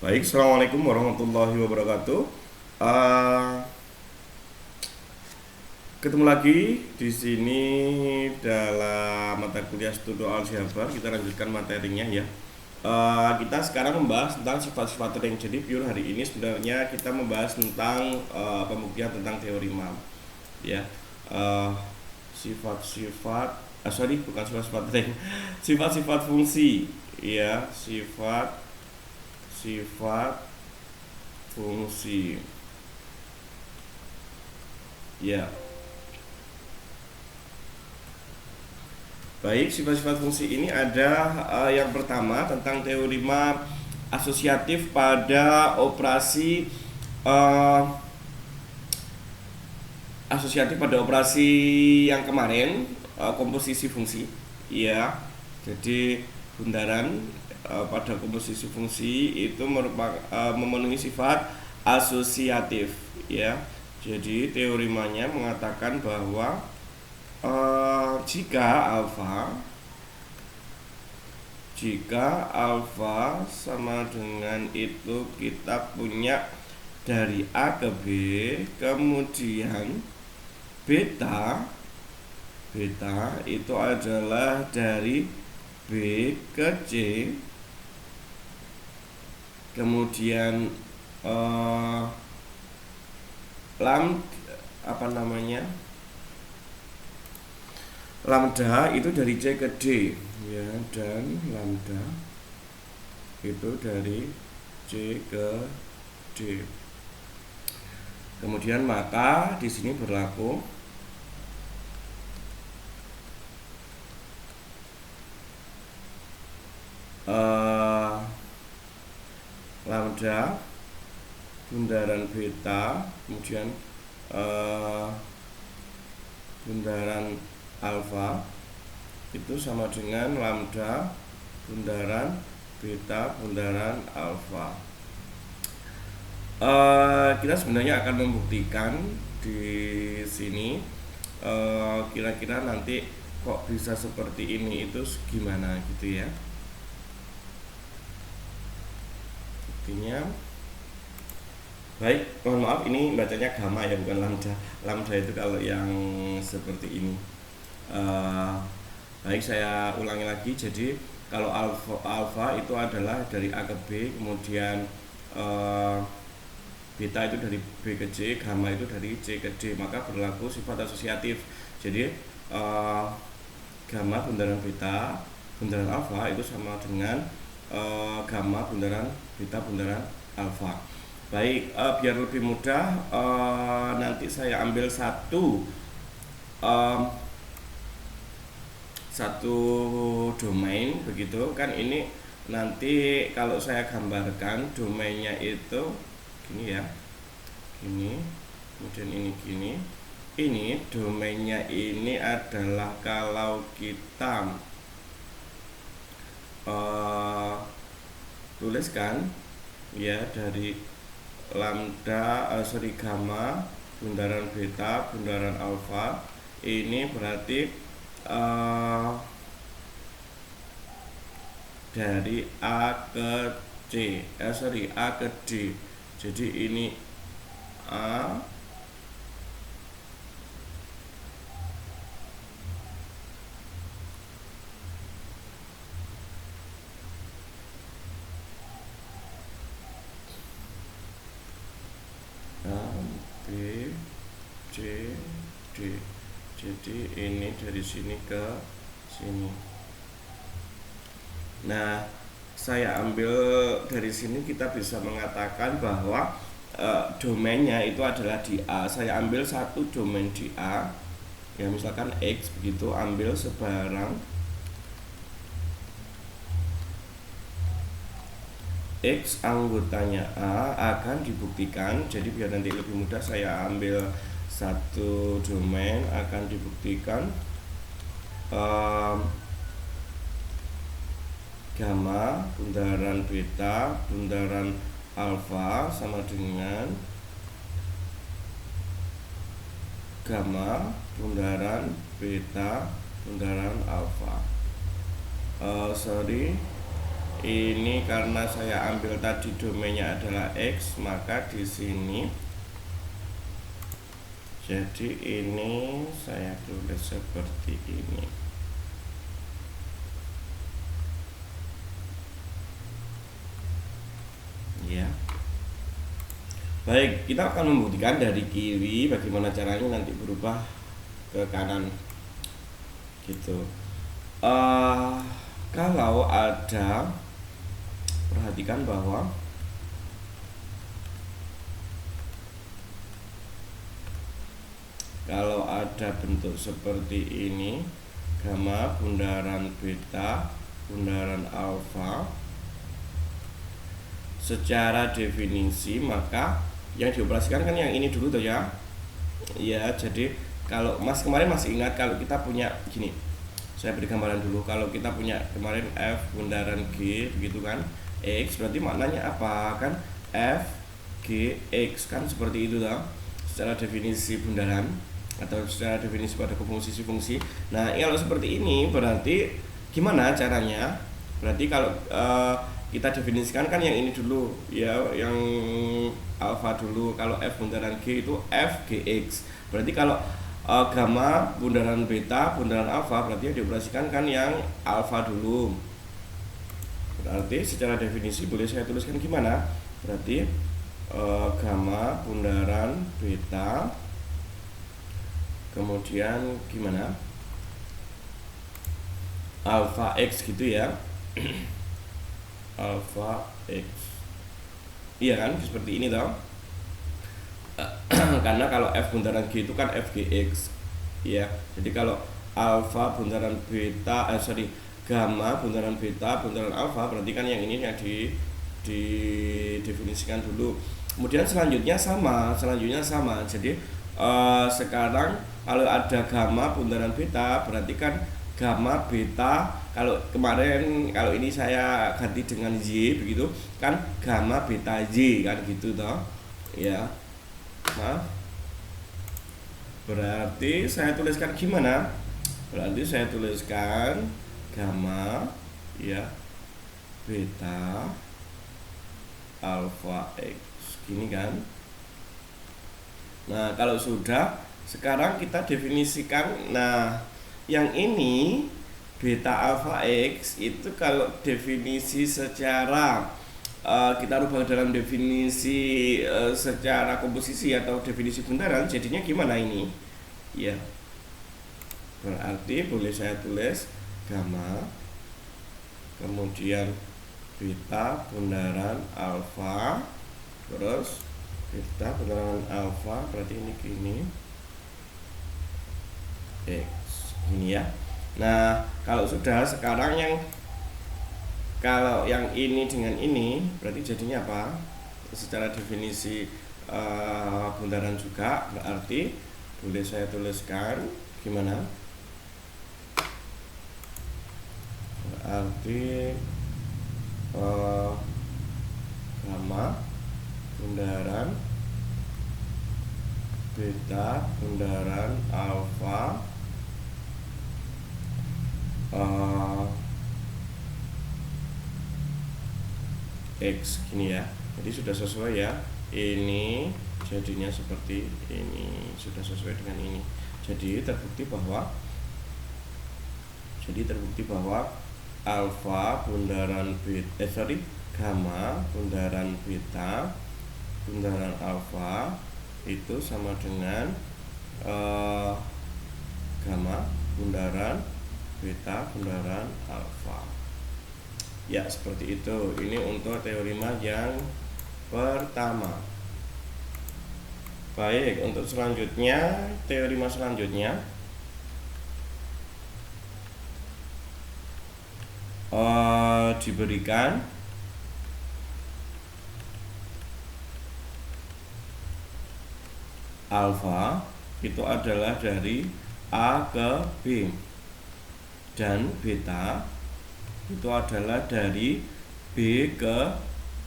Baik, assalamualaikum warahmatullahi wabarakatuh. Eh, Ketemu lagi di sini dalam mata kuliah Studio Aljabar. Kita lanjutkan materinya ya. Kita sekarang membahas tentang sifat-sifat ring. Jadi pure hari ini sebenarnya kita membahas tentang pembuktian tentang teori MAM. Ya, Eh, sifat-sifat, sorry, bukan sifat-sifat ring, sifat-sifat fungsi. Ya, sifat-sifat fungsi. Ya, baik, sifat-sifat fungsi ini ada yang pertama tentang teorema asosiatif pada eh, operasi yang kemarin, komposisi fungsi. Ya, jadi bundaran pada komposisi fungsi itu memenuhi sifat asosiatif. Ya, jadi teoremanya mengatakan bahwa jika alfa sama dengan itu kita punya dari A ke B, kemudian beta beta itu adalah dari B ke C, kemudian lam apa namanya lambda itu dari C ke D, ya, dan lambda itu dari C ke D. Kemudian maka di sini berlaku lambda bundaran beta, kemudian bundaran alfa itu sama dengan lambda bundaran beta bundaran alfa. Kita sebenarnya akan membuktikan di sini kira-kira nanti kok bisa seperti ini itu gimana gitu ya. Buktinya, baik, mohon maaf ini bacanya gamma ya, bukan lambda. Lambda itu kalau yang seperti ini. Baik, saya ulangi lagi. Jadi kalau alfa itu adalah dari A ke B, kemudian beta itu dari B ke C, gamma itu dari C ke D, maka berlaku sifat asosiatif. Jadi gamma bundaran beta bundaran alfa itu sama dengan gamma bundaran beta bundaran alfa. Baik, biar lebih mudah, nanti saya ambil satu domain begitu kan. Ini nanti kalau saya gambarkan domainnya itu gini ya, gini, kemudian ini gini. Ini domainnya ini adalah kalau kita tuliskan ya dari lambda gamma bundaran beta bundaran alfa, ini berarti dari A ke C, A ke D. Jadi ini A, B, C, D. Jadi ini dari sini ke sini. Nah, saya ambil dari sini kita bisa mengatakan bahwa domainnya itu adalah di A. Saya ambil satu domain di A, ya misalkan X begitu, ambil sebarang X anggotanya A akan dibuktikan. Jadi biar nanti lebih mudah, saya ambil satu domain akan dibuktikan gamma bundaran beta bundaran alfa sama dengan gamma bundaran beta bundaran alfa. ini karena saya ambil tadi domainnya adalah X, maka di sini jadi ini saya tulis seperti ini ya. Baik, kita akan membuktikan dari kiri bagaimana caranya nanti berubah ke kanan gitu. Kalau ada, perhatikan bahwa kalau ada bentuk seperti ini, gamma bundaran beta bundaran alfa, secara definisi maka yang dioperasikan kan yang ini dulu tuh ya. Ya, jadi kalau Mas kemarin masih ingat kalau kita punya gini. Saya beri gambaran dulu. Kalau kita punya kemarin F bundaran G begitu kan. X berarti maknanya apa kan? F G X kan seperti itu toh. Secara definisi bundaran atau secara definisi pada fungsi-fungsi. Nah, kalau seperti ini berarti gimana caranya? Berarti kalau kita definisikan kan yang ini dulu ya, yang alfa dulu. Kalau F bundaran G itu F Gx. Berarti kalau gamma bundaran beta bundaran alfa berarti yang dioperasikan kan yang alfa dulu. Berarti secara definisi boleh saya tuliskan gimana? Berarti gamma bundaran beta kemudian gimana? Alfa X gitu ya. Alfa X, iya kan seperti ini toh. Karena kalau F bundaran G itu kan FGX ya. Jadi kalau alfa bundaran beta gamma bundaran beta bundaran alfa berarti kan yang ini yang didefinisikan dulu. Kemudian selanjutnya sama. Jadi sekarang kalau ada gamma bundaran beta berarti kan gamma beta, kalau kemarin kalau ini saya ganti dengan Y begitu kan, gamma beta Y kan gitu toh ya. Nah, berarti saya tuliskan gimana? Berarti saya tuliskan gamma ya beta alfa X gini kan. Nah, kalau sudah, sekarang kita definisikan. Nah, yang ini beta alfa X itu kalau definisi secara kita rubah dalam definisi secara komposisi atau definisi bundaran, jadinya gimana ini? Ya, berarti boleh saya tulis gamma kemudian beta bundaran alfa terus beta bundaran alfa, berarti ini gini X ini ya. Nah, kalau sudah, sekarang kalau yang ini dengan ini berarti jadinya apa? Secara definisi bundaran juga, berarti boleh saya tuliskan gimana? Berarti gamma bundaran beta bundaran alfa X gini ya. Jadi sudah sesuai ya. Ini jadinya seperti ini, sudah sesuai dengan ini. Jadi terbukti bahwa alfa bundaran beta gamma bundaran beta bundaran alfa itu sama dengan gamma bundaran beta bundaran alfa. Ya, seperti itu. Ini untuk teorema yang pertama. Baik, untuk selanjutnya, teorema selanjutnya diberikan alfa itu adalah dari A ke B dan beta itu adalah dari B ke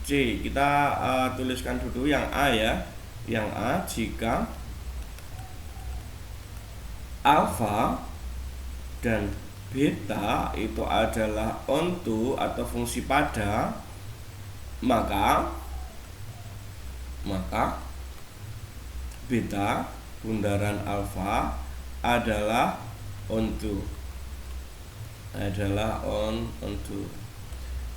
C. Kita tuliskan dulu yang A ya. Yang A, jika alfa dan beta itu adalah onto atau fungsi pada, maka beta bundaran alfa adalah onto.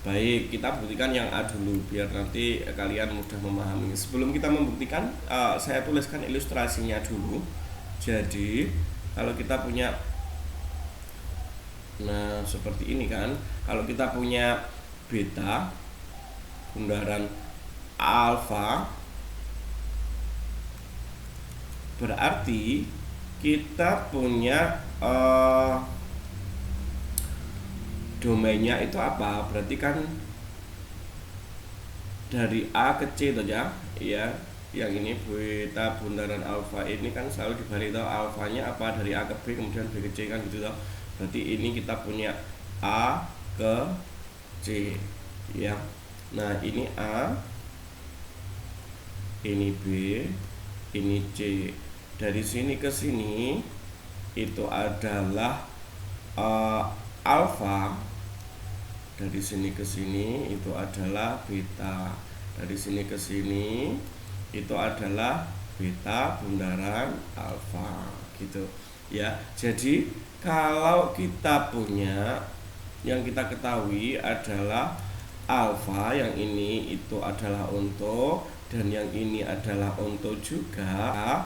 Baik, kita buktikan yang A dulu biar nanti kalian mudah memahami. Sebelum kita membuktikan, saya tuliskan ilustrasinya dulu. Jadi kalau kita punya, nah seperti ini kan, kalau kita punya beta bundaran alfa, berarti kita punya domainnya itu apa? Berarti kan dari A ke C saja, ya. Yang ini beta bundaran alfa ini kan selalu dibalik tahu alfanya apa, dari A ke B kemudian B ke C kan gitu toh. Berarti ini kita punya A ke C, ya. Nah, ini A, ini B, ini C. Dari sini ke sini itu adalah alfa. Dari sini ke sini itu adalah beta. Dari sini ke sini itu adalah beta bundaran alfa, gitu ya. Jadi kalau kita punya, yang kita ketahui adalah alfa, yang ini itu adalah onto dan yang ini adalah onto juga.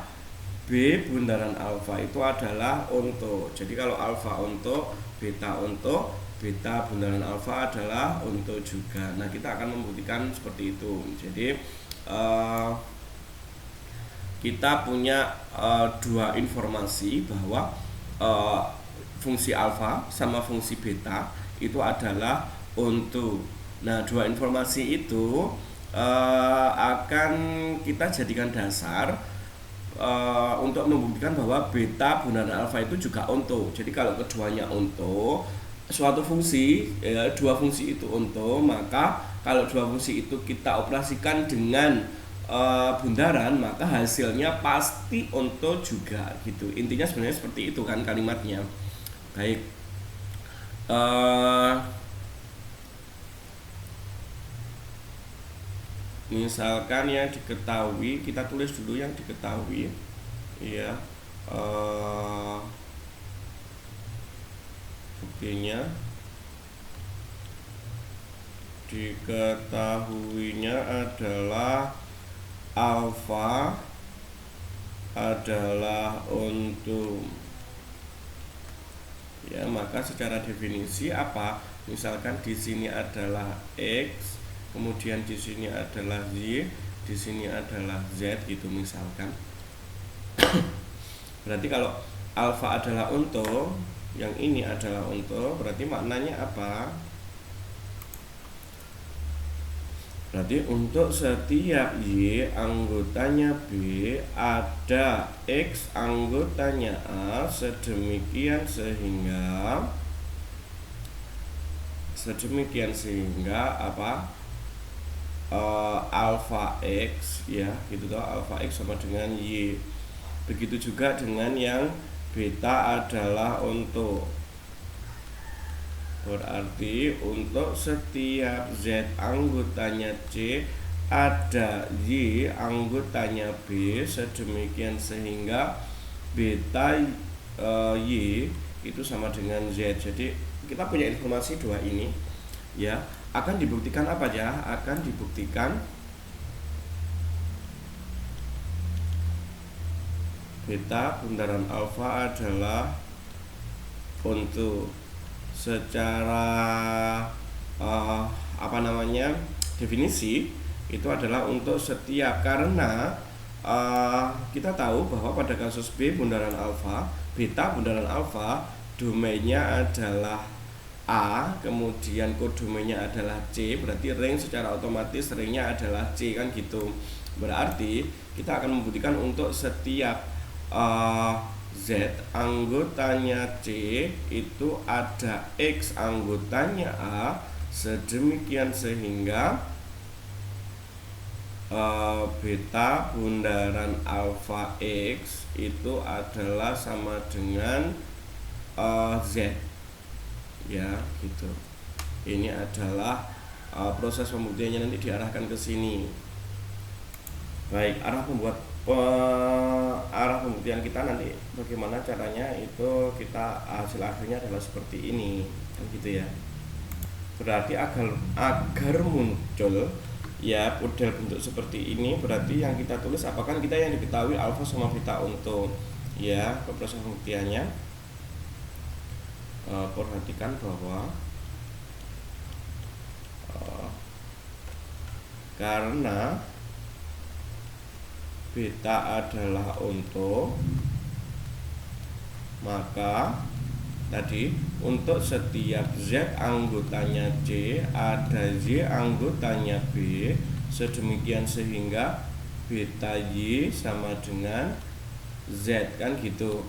B bundaran alfa itu adalah onto. Jadi kalau alfa onto, beta onto, beta bundaran alfa adalah onto juga. Nah, kita akan membuktikan seperti itu. Jadi kita punya dua informasi bahwa fungsi alfa sama fungsi beta itu adalah onto. Nah, dua informasi itu akan kita jadikan dasar untuk membuktikan bahwa beta bundaran alfa itu juga onto. Jadi kalau keduanya onto, suatu fungsi, dua fungsi itu onto, maka kalau dua fungsi itu kita operasikan dengan bundaran, maka hasilnya pasti onto juga, gitu. Intinya sebenarnya seperti itu kan kalimatnya. Baik, misalkan yang diketahui, kita tulis dulu yang diketahui, ya. Buktinya, diketahuinya adalah alfa adalah onto, ya. Maka secara definisi apa? Misalkan di sini adalah X, kemudian di sini adalah Y, di sini adalah Z, gitu misalkan. Berarti kalau alfa adalah onto, yang ini adalah onto, berarti maknanya apa? Berarti untuk setiap Y anggotanya B ada X anggotanya A, sedemikian sehingga apa? Alpha X, ya, gitu toh. Alpha X sama dengan Y. Begitu juga dengan yang beta adalah onto. Berarti untuk setiap Z anggotanya C ada Y anggotanya B, sedemikian sehingga beta Y itu sama dengan Z. Jadi kita punya informasi dua ini, ya. Akan dibuktikan apa ya? Akan dibuktikan beta bundaran alfa adalah onto. Secara definisi itu adalah untuk setiap, karena kita tahu bahwa pada kasus B bundaran alfa, beta bundaran alfa domainnya adalah A, kemudian kodomainnya adalah C, berarti ring secara otomatis ringnya adalah C, kan gitu. Berarti kita akan membuktikan untuk setiap Z anggotanya C itu ada X anggotanya A, sedemikian sehingga beta bundaran alfa X itu adalah sama dengan Z. ya gitu. Ini adalah proses pembuktiannya nanti diarahkan ke sini. Baik, arah pembuktian kita nanti bagaimana caranya itu kita hasil akhirnya adalah seperti ini, kan gitu ya. Berarti agar muncul ya model bentuk seperti ini, berarti yang kita tulis apakah kita yang diketahui alfa sama beta untuk ya ke proses pembuktiannya. Perhatikan bahwa karena beta adalah untuk, maka tadi untuk setiap Z anggotanya C ada Y anggotanya B, sedemikian sehingga beta Y sama dengan Z, kan gitu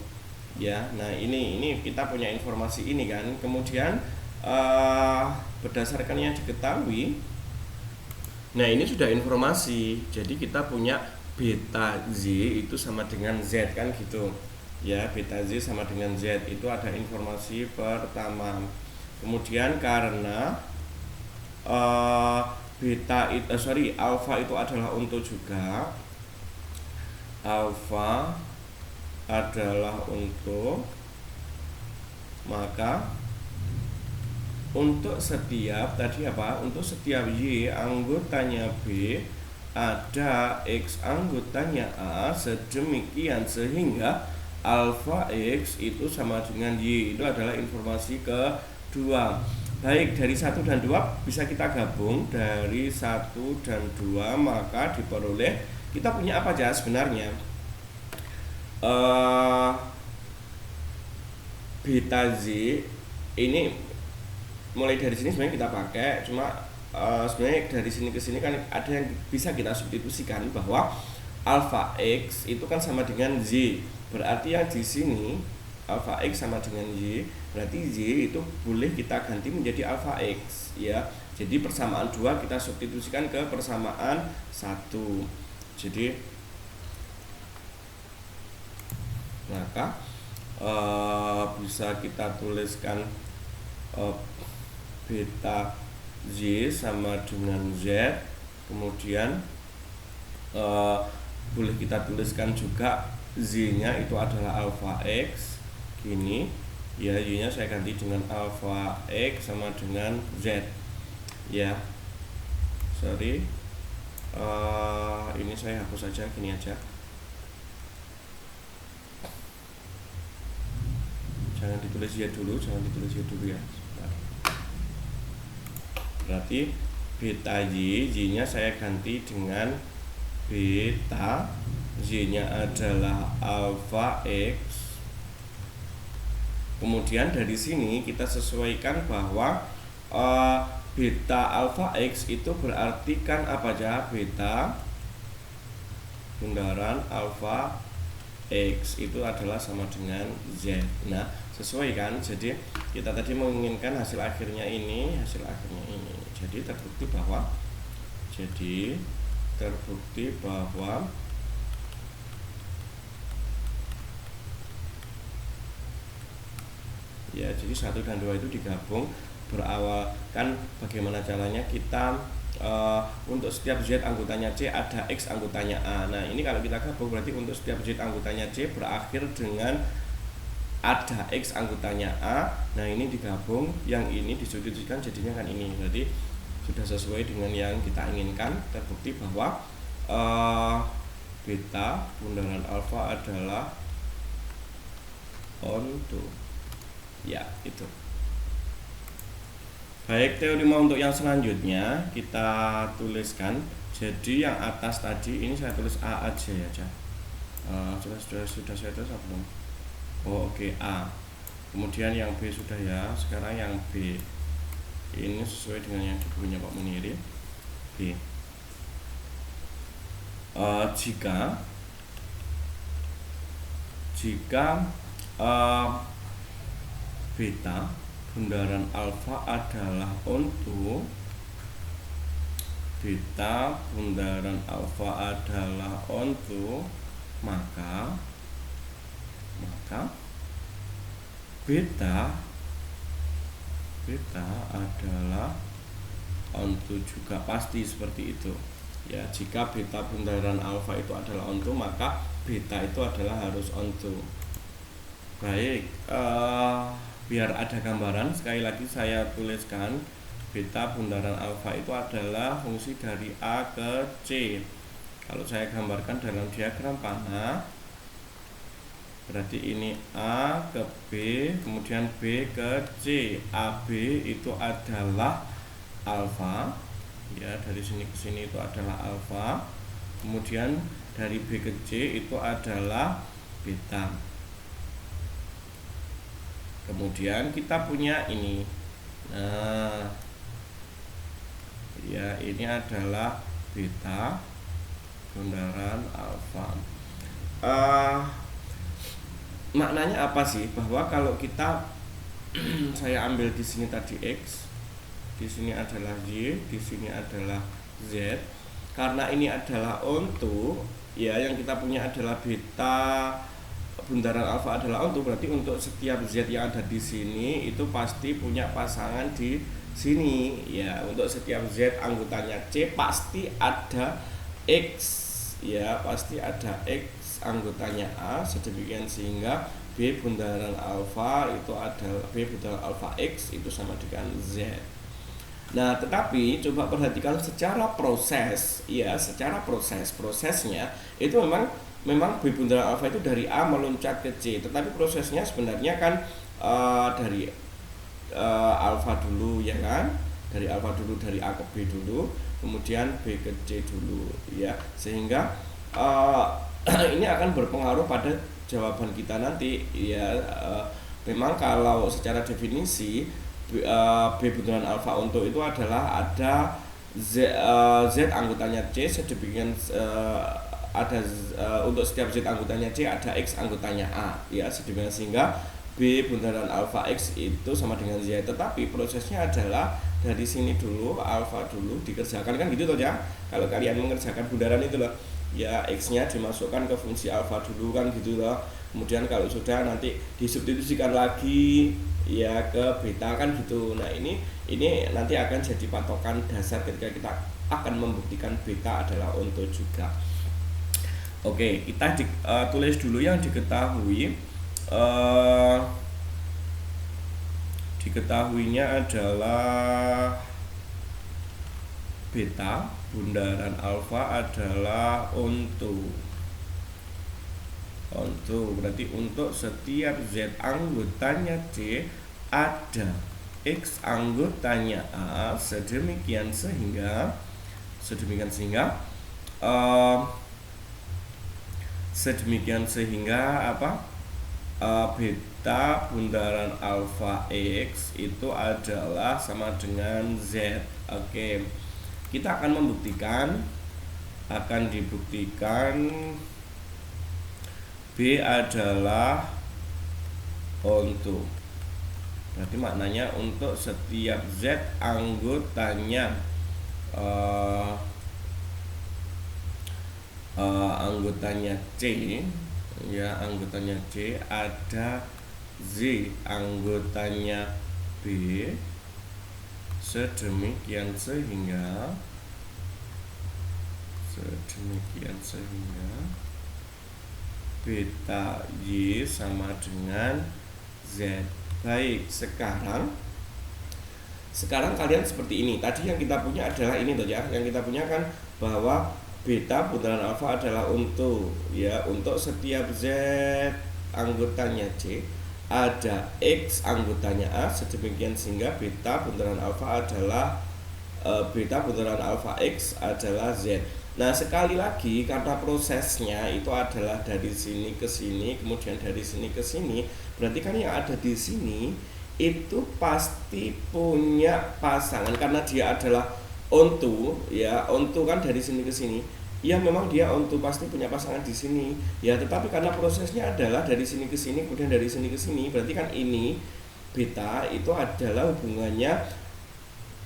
ya. Nah ini kita punya informasi ini kan. Kemudian berdasarkan yang diketahui, nah ini sudah informasi, jadi kita punya beta Z itu sama dengan Z, kan gitu ya. Beta Z sama dengan Z itu ada informasi pertama. Kemudian karena alfa itu adalah untuk juga, alfa adalah untuk, maka untuk setiap tadi apa? Untuk setiap Y anggotanya B ada X anggotanya A, sedemikian sehingga alfa X itu sama dengan Y. Itu adalah informasi kedua. Baik, dari 1 dan 2 bisa kita gabung. Dari 1 dan 2 maka diperoleh, kita punya apa aja sebenarnya? Beta Z ini mulai dari sini sebenarnya kita pakai, cuma sebenarnya dari sini ke sini kan ada yang bisa kita substitusikan bahwa alfa X itu kan sama dengan Z. Berarti yang di sini alfa X sama dengan Y, berarti Y itu boleh kita ganti menjadi alfa X ya. Jadi persamaan 2 kita substitusikan ke persamaan 1. Jadi maka bisa kita tuliskan beta Z sama dengan Z. Kemudian boleh kita tuliskan juga Z nya itu adalah alfa X gini ya. Y nya saya ganti dengan alfa X sama dengan Z ya. Sorry, ini saya hapus saja, gini aja. Jangan ditulis Y dulu, ya. Berarti beta Y, Y nya saya ganti dengan beta, Y nya adalah alfa X. Kemudian dari sini kita sesuaikan bahwa beta alfa X itu berarti kan apa aja? Beta bundaran alfa X itu adalah sama dengan Z. Nah, sesuai kan? Jadi kita tadi menginginkan hasil akhirnya ini. Jadi terbukti bahwa ya, jadi 1 dan 2 itu digabung. Berawal kan bagaimana caranya kita untuk setiap Z anggotanya C ada X anggotanya A. Nah ini kalau kita gabung berarti untuk setiap Z anggotanya C berakhir dengan ada X anggotanya A. Nah ini digabung, yang ini disubstitusikan jadinya kan ini. Berarti sudah sesuai dengan yang kita inginkan. Terbukti bahwa beta bundaran alfa adalah onto ya, itu. Baik, teori untuk yang selanjutnya kita tuliskan. Jadi yang atas tadi ini saya tulis A aja ya. Sudah saya tulis apa belum? Oh oke, A. Kemudian yang B sudah ya. Sekarang yang B ini sesuai dengan yang di bukunya Pak Muniri. B. Jika beta bundaran alfa adalah onto, maka beta beta adalah onto juga, pasti seperti itu ya. Jika beta bundaran alfa itu adalah onto, maka beta itu adalah harus onto. Baik, biar ada gambaran, sekali lagi saya tuliskan beta bundaran alfa itu adalah fungsi dari A ke C. Kalau saya gambarkan dalam diagram panah, berarti ini A ke B, kemudian B ke C. AB itu adalah alfa ya, dari sini ke sini itu adalah alfa. Kemudian dari B ke C itu adalah beta. Kemudian kita punya ini. Nah, ya ini adalah beta bundaran alfa. Maknanya apa sih? Bahwa kalau kita saya ambil di sini tadi X, di sini adalah Y, di sini adalah Z. Karena ini adalah onto, ya yang kita punya adalah beta bundaran alfa adalah onto, berarti untuk setiap Z yang ada di sini itu pasti punya pasangan di sini ya. Untuk setiap Z anggotanya C pasti ada X ya, pasti ada X anggotanya A, sedemikian sehingga B bundaran alfa itu adalah B bundaran alfa X itu sama dengan Z. Nah, tetapi coba perhatikan secara proses ya, secara prosesnya itu memang B bundaran alfa itu dari A meloncat ke C, tetapi prosesnya sebenarnya kan dari alfa dulu ya kan, dari alfa dulu, dari A ke B dulu, kemudian B ke C dulu ya, sehingga ini akan berpengaruh pada jawaban kita nanti ya. Memang kalau secara definisi B bundaran alfa onto itu adalah ada Z anggotanya C, sedemikian ada untuk setiap Z anggotanya C ada X anggotanya A ya, sedemikian sehingga B bundaran alfa X itu sama dengan Z. Tetapi prosesnya adalah dari sini dulu, alfa dulu dikerjakan kan gitu toh ya. Kalau kalian mengerjakan bundaran itu loh ya, X nya dimasukkan ke fungsi alfa dulu kan gitu loh. Kemudian kalau sudah nanti disubstitusikan lagi ya ke beta kan gitu. Nah ini nanti akan jadi patokan dasar ketika kita akan membuktikan beta adalah onto juga. Oke, kita tulis dulu yang diketahui. Diketahuinya adalah beta bundaran alfa adalah onto. Onto berarti untuk setiap Z anggotanya C ada X anggotanya A, sedemikian sehingga apa? Beta bundaran alfa X itu adalah sama dengan Z. Oke, kita akan dibuktikan B adalah onto. Berarti maknanya untuk setiap Z anggotanya C ya, anggotanya C ada Z anggotanya B, sedemikian sehingga beta Y sama dengan Z. Baik, sekarang kalian seperti ini. Tadi yang kita punya adalah ini toh ya. Yang kita punya kan bahwa beta bundaran alfa adalah onto ya, untuk setiap Z anggotanya C ada X anggotanya A, sedemikian sehingga beta bundaran alfa X adalah Z. Nah, sekali lagi karena prosesnya itu adalah dari sini ke sini, kemudian dari sini ke sini, berarti kan yang ada di sini itu pasti punya pasangan karena dia adalah onto ya. Onto kan dari sini ke sini. Ya memang dia onto pasti punya pasangan di sini. Ya, tetapi karena prosesnya adalah dari sini ke sini, kemudian dari sini ke sini, berarti kan ini beta itu adalah hubungannya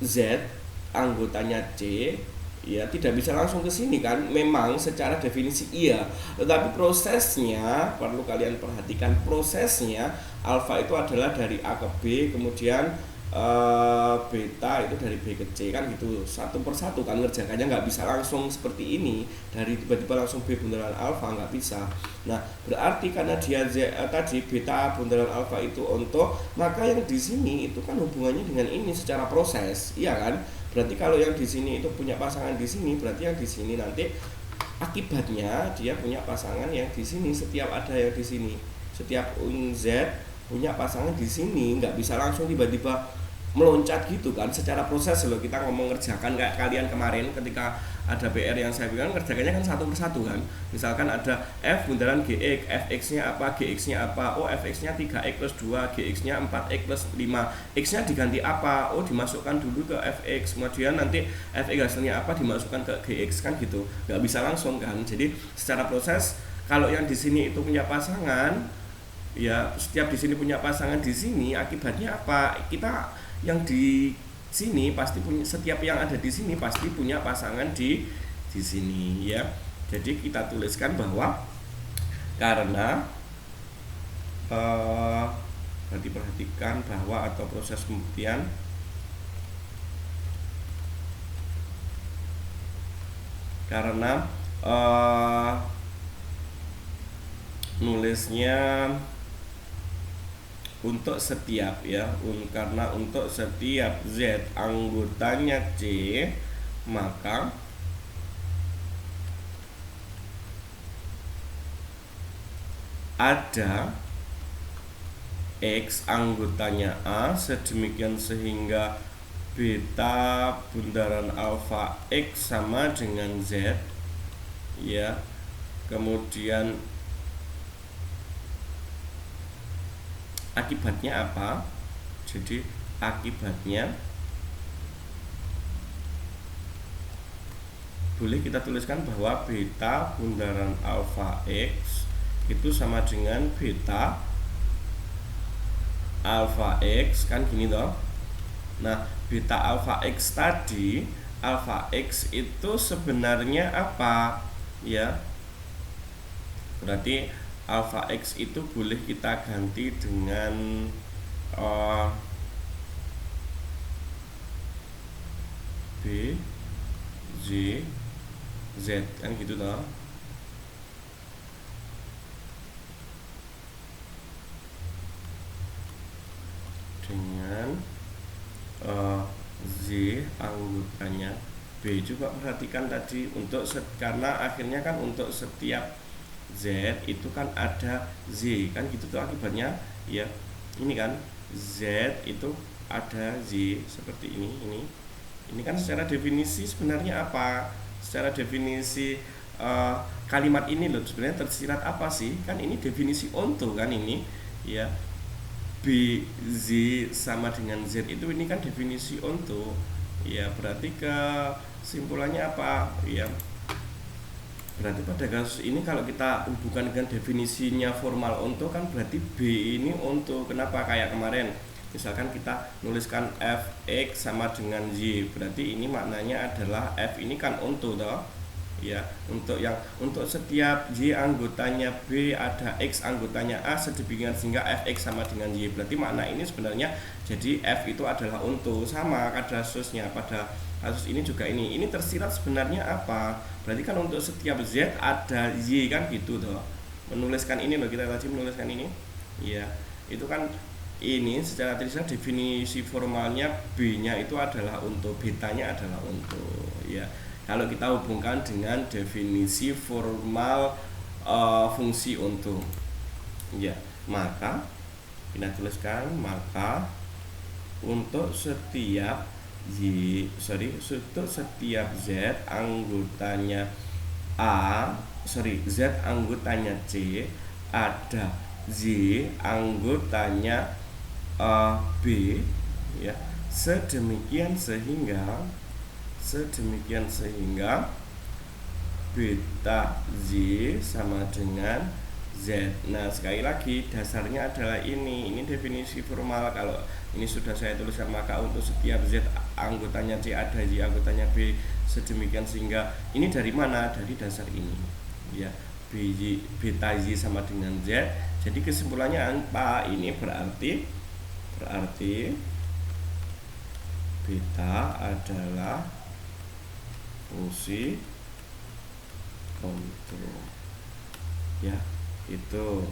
Z anggotanya C. Ya, tidak bisa langsung ke sini kan. Memang secara definisi iya, tetapi prosesnya perlu kalian perhatikan. Prosesnya alfa itu adalah dari A ke B, kemudian beta itu dari B ke C kan gitu, satu persatu kan ngerjakannya, nggak bisa langsung seperti ini dari tiba-tiba langsung B bundaran alfa, nggak bisa. Nah berarti karena dia tadi beta bundaran alfa itu onto, maka yang di sini itu kan hubungannya dengan ini secara proses, iya kan? Berarti kalau yang di sini itu punya pasangan di sini, berarti yang di sini nanti akibatnya dia punya pasangan yang di sini. Setiap ada yang di sini, setiap Z punya pasangan di sini, nggak bisa langsung tiba-tiba meloncat gitu kan secara proses loh. Kita ngomong ngerjakan kayak kalian kemarin ketika ada PR yang saya bilang ngerjakannya kan satu persatu kan. Misalkan ada F bundaran GX, Fx-nya apa, Gx-nya apa, oh Fx-nya 3x plus 2, Gx-nya 4x plus 5, X-nya diganti apa, oh dimasukkan dulu ke Fx, kemudian nanti Fx hasilnya apa dimasukkan ke Gx kan gitu. Nggak bisa langsung kan. Jadi secara proses kalau yang di sini itu punya pasangan, ya setiap di sini punya pasangan di sini, akibatnya apa? Kita yang di sini pasti punya, setiap yang ada di sini pasti punya pasangan di sini ya. Jadi kita tuliskan bahwa karena berarti perhatikan bahwa atau proses pembuktian karena nulisnya untuk setiap ya, karena untuk setiap Z anggotanya C, maka ada X anggotanya A sedemikian sehingga beta bundaran alfa X sama dengan Z ya. Kemudian akibatnya apa? Jadi akibatnya boleh kita tuliskan bahwa beta bundaran alfa X itu sama dengan beta alfa X kan gini toh. Nah beta alfa X tadi, alfa X itu sebenarnya apa ya? Berarti alfa X itu boleh kita ganti dengan B, Z, Z kan gitu toh. Dengan Z anggotanya B. Coba perhatikan tadi untuk karena akhirnya kan untuk setiap Z itu kan ada Z kan gitu tuh akibatnya ya. Ini kan Z itu ada Z seperti ini kan secara definisi sebenarnya apa, secara definisi kalimat ini loh sebenarnya tersirat apa sih, kan ini definisi onto kan ini ya. B, Z sama dengan Z itu ini kan definisi onto ya. Berarti kesimpulannya apa ya, berarti pada kasus ini kalau kita hubungkan dengan definisinya formal onto kan berarti B ini onto. Kenapa? Kayak kemarin misalkan kita nuliskan Fx sama dengan Y, berarti ini maknanya adalah F ini kan onto toh ya. Untuk setiap Y anggotanya B ada X anggotanya A sedemikian sehingga Fx sama dengan Y, berarti makna ini sebenarnya jadi F itu adalah onto. Sama kasusnya pada kasus ini juga ini tersirat sebenarnya apa, berarti kan untuk setiap Z ada Y kan gitu toh. Menuliskan ini loh, kita tadi menuliskan ini ya, itu kan ini secara tersirat definisi formalnya B nya itu adalah onto, betanya adalah onto ya. Kalau kita hubungkan dengan definisi formal fungsi onto ya, maka kita tuliskan untuk setiap untuk setiap Z anggotanya Z anggotanya C ada Z anggotanya B ya, sedemikian sehingga beta Z sama dengan Z. Nah sekali lagi dasarnya adalah ini definisi formal. Kalau ini sudah saya tuliskan, maka untuk setiap Z anggotanya C ada Y anggotanya B sedemikian sehingga ini dari mana? Dari dasar ini ya, beta Y sama dengan Z. Jadi kesimpulannya apa? Ini berarti beta adalah fungsi kontrol ya, itu